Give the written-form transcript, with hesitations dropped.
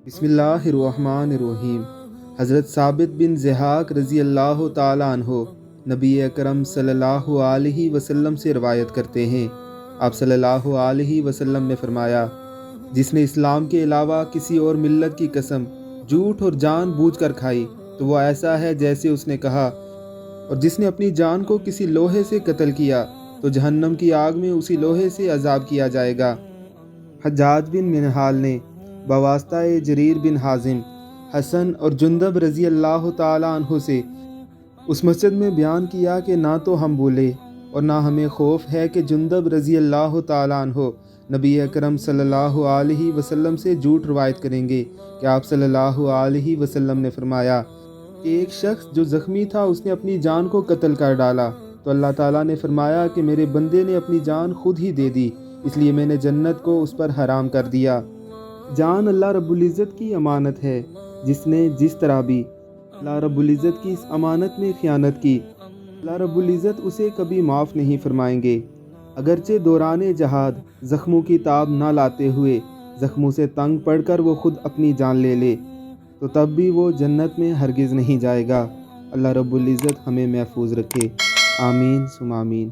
बिस्मिल्लाहिर्रहमानिर्रहीम। हज़रत साबित बिन ज़हाक रज़ी अल्लाह ताला अन्हो नबी अकरम सल्लल्लाहु अलैहि वसल्लम से रवायत करते हैं। आप सल्लल्लाहु अलैहि वसल्लम ने फरमाया, जिसने इस्लाम के अलावा किसी और मिल्लत की कसम झूठ और जान बूझ कर खाई तो वो ऐसा है जैसे उसने कहा, और जिसने अपनी जान को किसी लोहे से कत्ल किया तो जहन्नम की आग में उसी लोहे से अजाब किया जाएगा। हज्जाज बिन मिनहाल ने बवास्ता जरीर बिन हाजिम, हसन और जुंदब रज़ी अल्लाह ताला अन्हु से उस मस्जिद में बयान किया कि ना तो हम बोले और ना हमें खौफ है कि जुंदब रज़ी अल्लाह ताला अन्हु नबी अकरम सल्लल्लाहु अलैहि वसल्लम से झूठ रवायत करेंगे कि आप सल्लल्लाहु अलैहि वसल्लम ने फरमाया कि एक शख्स जो ज़ख्मी था उसने अपनी जान को कत्ल कर डाला तो अल्लाह ताला ने फरमाया कि मेरे बंदे ने अपनी जान खुद ही दे दी, इसलिए मैंने जन्नत को उस पर हराम कर दिया। जान अल्लाह रब्बुल इज़्ज़त की अमानत है। जिसने जिस तरह भी अल्लाह रब्बुल इज़्ज़त की इस अमानत में ख़यानत की, अल्लाह रब्बुल इज़्ज़त उसे कभी माफ़ नहीं फरमाएंगे। अगरचे दौराने जहाद ज़ख्मों की ताब ना लाते हुए ज़ख्मों से तंग पड़कर वो खुद अपनी जान ले ले तो तब भी वो जन्नत में हरगिज़ नहीं जाएगा। अल्लाह रब्बुल इज़्ज़त हमें महफूज रखे। आमीन सुम आमीन।